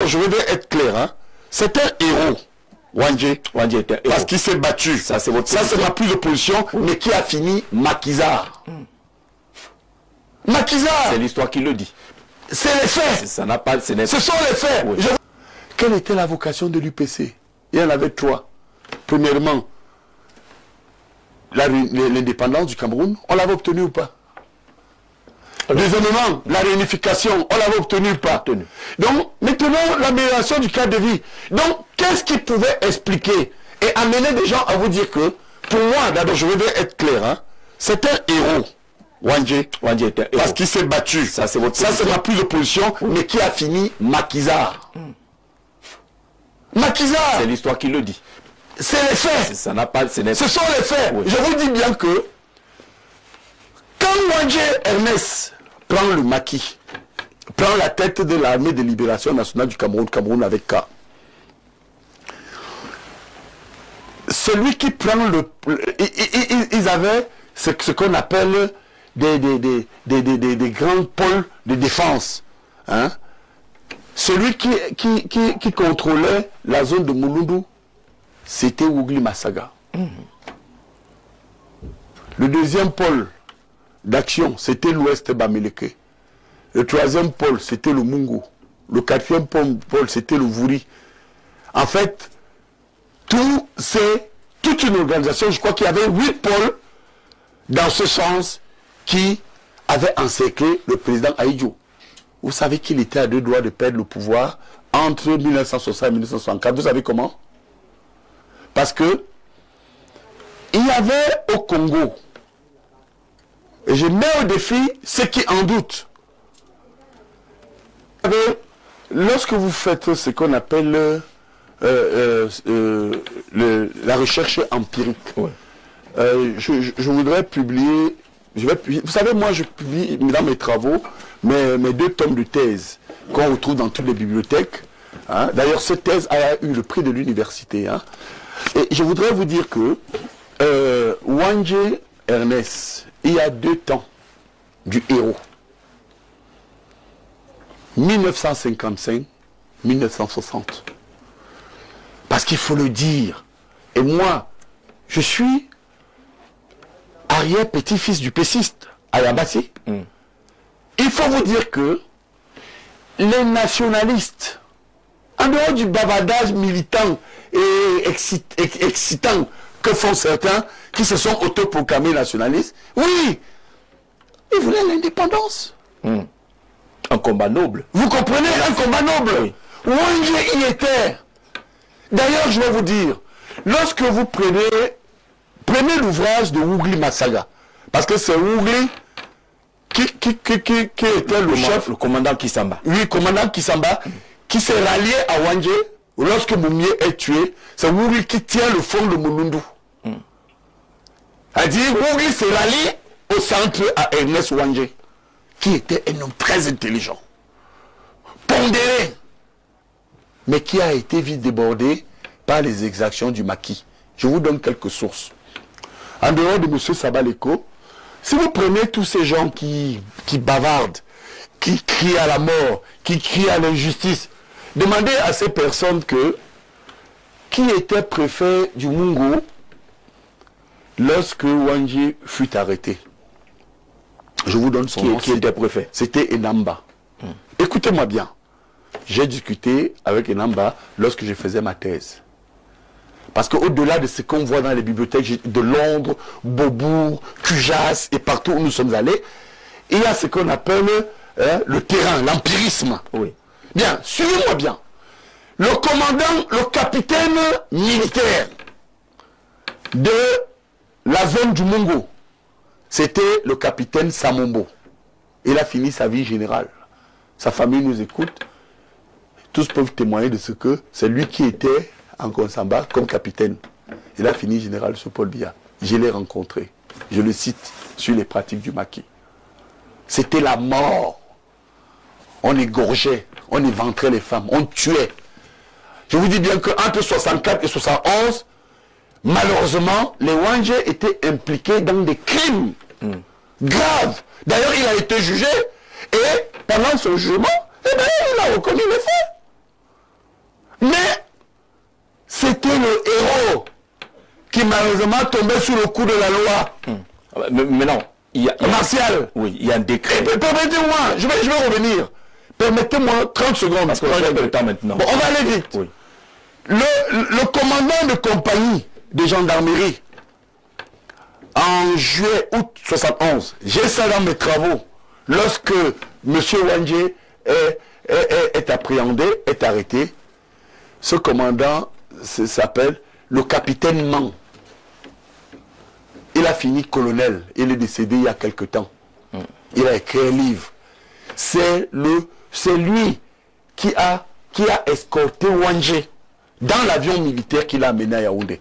je veux être clair, hein. C'est un héros, Wandje est un héros. Parce qu'il s'est battu. Ça, c'est ma prise de position, mais qui a fini maquisard. Maquisard. C'est l'histoire qui le dit. C'est les faits. Ça n'a pas, ce sont les faits. Oui. Quelle était la vocation de l'UPC? Il y en avait trois. Premièrement, l'indépendance du Cameroun, on l'avait obtenue ou pas? Deuxièmement, la réunification, on l'avait obtenue ou pas? Donc, maintenant, l'amélioration du cadre de vie. Donc, qu'est-ce qui pouvait expliquer et amener des gens à vous dire que, pour moi, d'abord, je veux être clair, hein, c'est un héros. Wandje est un héros. Parce qu'il s'est battu. Ça, c'est ma prise de position, mais qui a fini maquisard. Maquisard. C'est l'histoire qui le dit. C'est les faits. Ça n'a pas, ce sont les faits. Oui. Je vous dis bien que quand Wandje Ernest prend le maquis, prend la tête de l'armée de libération nationale du Cameroun avec K, celui qui prend ils avaient ce qu'on appelle des grands pôles de défense. Hein? Celui qui contrôlait la zone de Mulundu, c'était Wugli Massaga. Le deuxième pôle d'action, c'était l'Ouest Bamileke. Le troisième pôle, c'était le Mungo. Le quatrième pôle, c'était le Vouri. En fait, toute une organisation, je crois qu'il y avait 8 pôles dans ce sens qui avaient encerclé le président Ahidjo. Vous savez qu'il était à deux doigts de perdre le pouvoir entre 1960 et 1964. Vous savez comment? Parce que il y avait au Congo, et je mets au défi ceux qui en doutent. Lorsque vous faites ce qu'on appelle la recherche empirique, ouais. Je voudrais publier, vous savez, moi je publie dans mes travaux mes 2 tomes de thèse qu'on retrouve dans toutes les bibliothèques. Hein. D'ailleurs, cette thèse a eu le prix de l'université. Hein. Et je voudrais vous dire que Wandje Ernest, il y a 2 temps du héros. 1955-1960. Parce qu'il faut le dire. Et moi, je suis arrière-petit-fils du péciste, à Yabassi. Il faut vous dire que les nationalistes, en dehors du bavardage militant et excitant que font certains qui se sont autoproclamés nationalistes, oui, ils voulaient l'indépendance. Un combat noble. Vous comprenez? Un combat noble. Oui. Wandje y était. D'ailleurs, je vais vous dire, lorsque vous prenez l'ouvrage de Wugli Massaga, parce que c'est Wugli qui était le chef, le commandant Kisamba. Oui, commandant Kisamba, qui s'est rallié à Wandje lorsque Moumie est tué. C'est Wugli qui tient le fond de Mulundu. C'est-à-dire, Wugli s'est rallié au centre à Ernest Wandje, qui était un homme très intelligent, pondéré, mais qui a été vite débordé par les exactions du maquis. Je vous donne quelques sources. En dehors de M. Sabaleko, si vous prenez tous ces gens qui bavardent, qui crient à la mort, qui crient à l'injustice, demandez à ces personnes qui était préfet du Mungo lorsque Wandje fut arrêté. Je vous donne son nom. Qui était préfet? C'était Enamba. Écoutez-moi bien. J'ai discuté avec Enamba lorsque je faisais ma thèse. Parce qu'au-delà de ce qu'on voit dans les bibliothèques de Londres, Beaubourg, Cujas et partout où nous sommes allés, il y a ce qu'on appelle le terrain, l'empirisme. Oui. Bien, suivez-moi bien. Le commandant, le capitaine militaire de la zone du Mungo, c'était le capitaine Samombo. Il a fini sa vie générale. Sa famille nous écoute. Tous peuvent témoigner de ce que c'est lui qui était en Konsamba comme capitaine. Il a fini général sous Paul Biya. Je l'ai rencontré. Je le cite sur les pratiques du maquis. C'était la mort. On égorgeait, on éventrait les femmes, on tuait. Je vous dis bien qu'entre 64 et 71, malheureusement, les Wandje étaient impliqués dans des crimes graves. D'ailleurs, il a été jugé et pendant son jugement, eh bien, il a reconnu les faits. le héros qui malheureusement tombait sous le coup de la loi. Mais non, il y a... Martial. Oui, il y a un décret. Permettez-moi, je vais revenir. Permettez-moi 30 secondes. Parce qu'on a le temps maintenant. Bon, on va aller vite. Oui. Le commandant de compagnie de gendarmerie, en juillet, août 71, j'ai ça dans mes travaux, lorsque M. Wandje est appréhendé, est arrêté, ce commandant s'appelle le capitaine Man. Il a fini colonel, il est décédé il y a quelque temps. Il a écrit un livre. C'est lui qui a escorté Wandje dans l'avion militaire qu'il a amené à Yaoundé.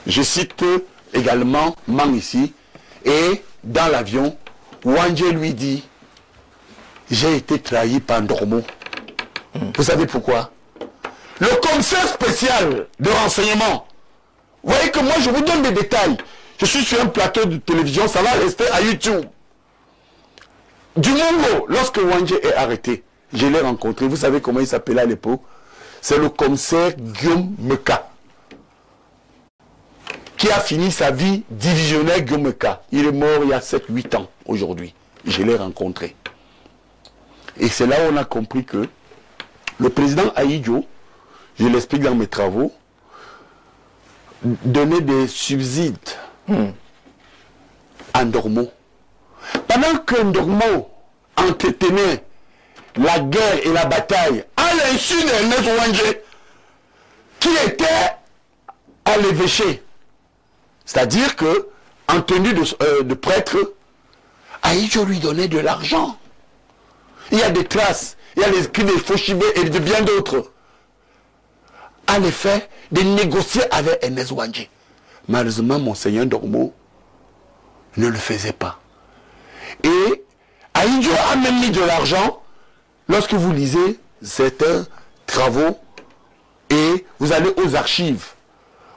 Je cite également Man ici, et dans l'avion, Wandje lui dit, j'ai été trahi par Ndormo. Vous savez pourquoi? Le commissaire spécial de renseignement, vous voyez que moi je vous donne des détails. Je suis sur un plateau de télévision, ça va rester à YouTube. Du Mungo, lorsque Wandje est arrêté, je l'ai rencontré, vous savez comment il s'appelait à l'époque? C'est le commissaire Guillaume Meka, qui a fini sa vie divisionnaire. Guillaume Meka, il est mort il y a 7-8 ans aujourd'hui. Je l'ai rencontré. Et c'est là où on a compris que le président Ahidjo, je l'explique dans mes travaux, donnait des subsides à Ndormo. Pendant que Ndormo entretenait la guerre et la bataille à l'insu d'Ernest Wandje, qui était à l'évêché. C'est-à-dire que, en tenue de prêtre, Ahidjo lui donnait de l'argent. Il y a des traces, il y a les écrits des Fauchibé et de bien d'autres. À l'effet de négocier avec Ernest Wandje. Malheureusement, Monseigneur Ndormo ne le faisait pas. Et Ahidjo a même mis de l'argent. Lorsque vous lisez certains travaux et vous allez aux archives,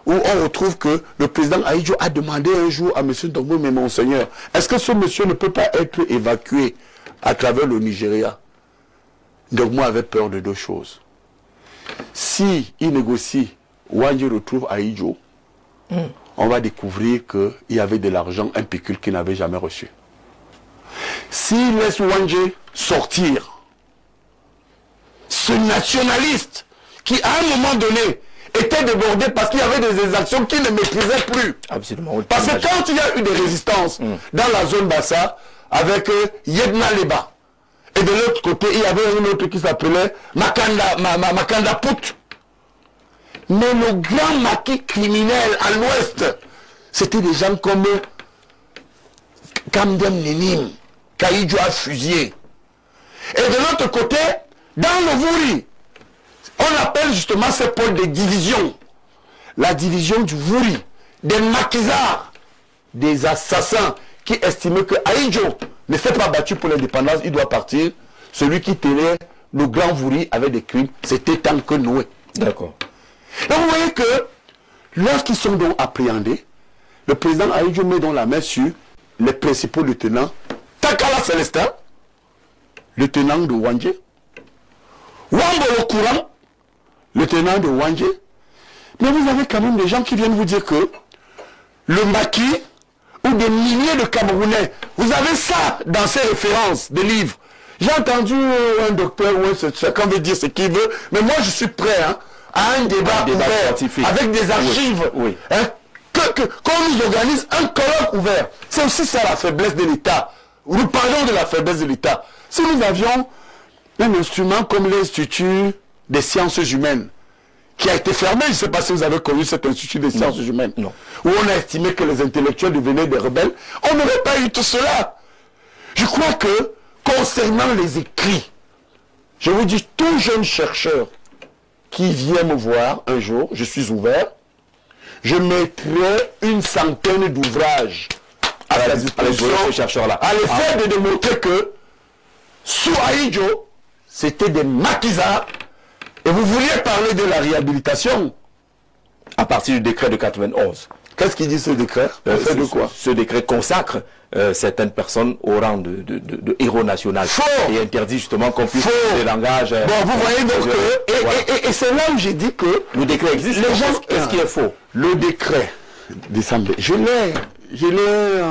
où on retrouve que le président Ahidjo a demandé un jour à M. Ndormo, mais Monseigneur, est-ce que ce monsieur ne peut pas être évacué à travers le Nigeria? Ndormo avait peur de deux choses. Si il négocie, Wandje retrouve Ahidjo, on va découvrir qu'il y avait de l'argent, un pécule qu'il n'avait jamais reçu. S'il laisse Wandje sortir, ce nationaliste qui à un moment donné était débordé parce qu'il y avait des exactions qu'il ne maîtrisait plus. Absolument. Parce que quand il y a eu des résistances dans la zone Bassa avec Yedna Leba, et de l'autre côté il y avait un autre qui s'appelait Makanda Pout. Mais le grand maquis criminel à l'ouest, c'était des gens comme Kamdem Nenim, qu'Ahidjo a fusillé. Et de l'autre côté, dans le Vouri, on appelle justement ce pôle de division. La division du Vouri, des maquisards, des assassins qui estimaient que Ahidjo ne s'est pas battu pour l'indépendance, il doit partir. Celui qui tenait le grand Vouri avec des crimes, c'était Tanke Noé. D'accord. Donc vous voyez que lorsqu'ils sont donc appréhendés, le président Ahidjo met donc la main sur les principaux lieutenants. Takala Célestin, lieutenant de Wandje, Wambolo Courant, lieutenant de Wandje. Mais vous avez quand même des gens qui viennent vous dire que le maquis ou des milliers de Camerounais, vous avez ça dans ces références des livres. J'ai entendu un docteur, chacun veut dire ce qu'il veut, mais moi je suis prêt à un débat ouvert, avec des archives, oui. Qu'on nous organise un colloque ouvert. C'est aussi ça la faiblesse de l'État. Nous parlons de la faiblesse de l'État. Si nous avions un instrument comme l'Institut des sciences humaines, qui a été fermé, je ne sais pas si vous avez connu cet Institut des sciences humaines, non. Où on a estimé que les intellectuels devenaient des rebelles, on n'aurait pas eu tout cela. Je crois que, concernant les écrits, je vous dis, tout jeune chercheur qui vient me voir un jour, je suis ouvert, je mettrai une centaine d'ouvrages à la disposition à l'effet de démontrer que sous Ahidjo, c'était des maquisards. Et vous vouliez parler de la réhabilitation à partir du décret de 91. Qu'est-ce qu'il dit ce décret? On fait de quoi? Ce décret consacre certaines personnes au rang de héros national. Faux. Et interdit justement qu'on puisse utiliser le langage. Bon, vous voyez donc que... Et c'est là où j'ai dit que... Le décret existe. Les gens... Qu'est-ce qui est faux? Le décret d'assemblée, je l'ai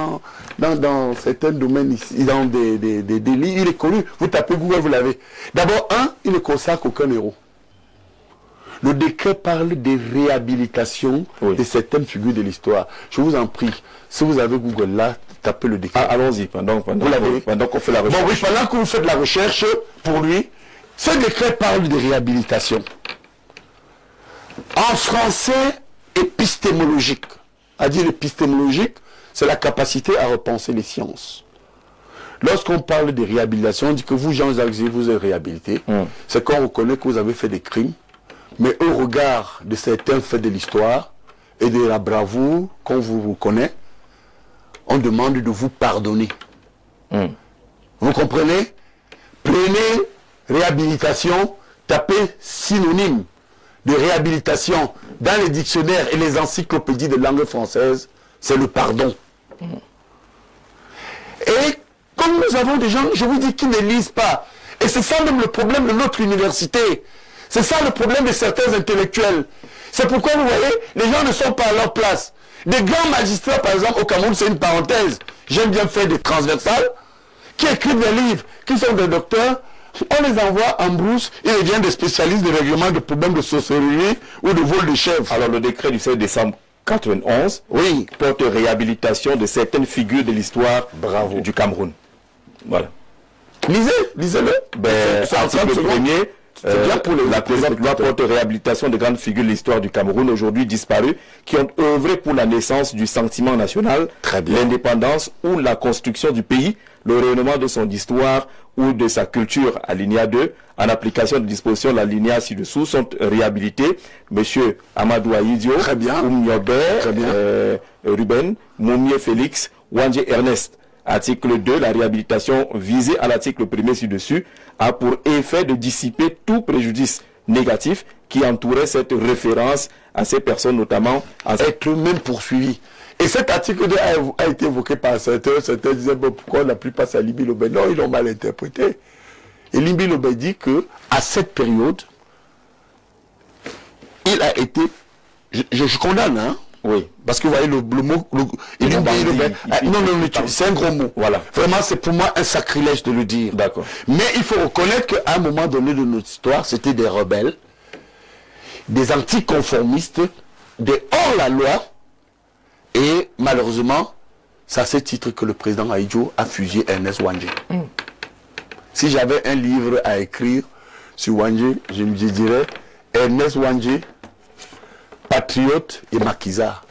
dans certains domaines ici, dans des délits, il est connu. Vous tapez Google, vous l'avez. D'abord, il ne consacre aucun héros. Le décret parle des réhabilitations de certaines figures de l'histoire. Je vous en prie, si vous avez Google là, tapez le décret. Allons-y, pendant qu'on fait la recherche. Bon, oui, pendant que vous faites la recherche, pour lui, ce décret parle de réhabilitation. En français, épistémologique. À dire épistémologique, c'est la capacité à repenser les sciences. Lorsqu'on parle de réhabilitation, on dit que vous, Jean-Jacques, vous êtes réhabilité. C'est qu'on reconnaît que vous avez fait des crimes, mais au regard de certains faits de l'histoire et de la bravoure qu'on vous reconnaît, on demande de vous pardonner. Vous comprenez? Prenez réhabilitation, tapez synonyme de réhabilitation dans les dictionnaires et les encyclopédies de langue française, c'est le pardon. Et comme nous avons des gens, je vous dis, qui ne lisent pas, et c'est ça même le problème de notre université, c'est ça le problème de certains intellectuels. C'est pourquoi vous voyez, les gens ne sont pas à leur place. Des grands magistrats, par exemple, au Cameroun, c'est une parenthèse, j'aime bien faire des transversales, qui écrivent des livres, qui sont des docteurs, on les envoie en brousse, ils deviennent des spécialistes de règlement de problèmes de sorcellerie ou de vol de chèvres. Alors le décret du 16 décembre 91 porte réhabilitation de certaines figures de l'histoire du Cameroun. Voilà. Lisez-le. Article premier, la présente loi porte réhabilitation de grandes figures de l'histoire du Cameroun aujourd'hui disparues qui ont œuvré pour la naissance du sentiment national, l'indépendance ou la construction du pays, le rayonnement de son histoire ou de sa culture. Alinéa 2, en application des dispositions de l'alinéa ci-dessous, sont réhabilités Monsieur Amadou Aïdio, Oumiober, Ruben, Moumier Félix, Wandje Ernest. Article 2, la réhabilitation visée à l'article 1er ci-dessus a pour effet de dissiper tout préjudice négatif qui entourait cette référence à ces personnes, notamment à être même poursuivi. Et cet article 2 a été évoqué par certains disaient bon, pourquoi on n'applique pas ça à Limbi Lobé? Non, ils l'ont mal interprété. Et Limbi Lobé dit que à cette période, il a été, je condamne, hein. Oui. Parce que vous voyez le mot, c'est un gros mot. Voilà. Vraiment, c'est pour moi un sacrilège de le dire. D'accord. Mais il faut reconnaître qu'à un moment donné de notre histoire, c'était des rebelles, des anticonformistes, des hors-la-loi, et malheureusement, c'est à ce titre que le président Aïdjo a fusillé Ernest Wandje. Si j'avais un livre à écrire sur Wandje, je dirais Ernest Wandje, patriote et maquisard.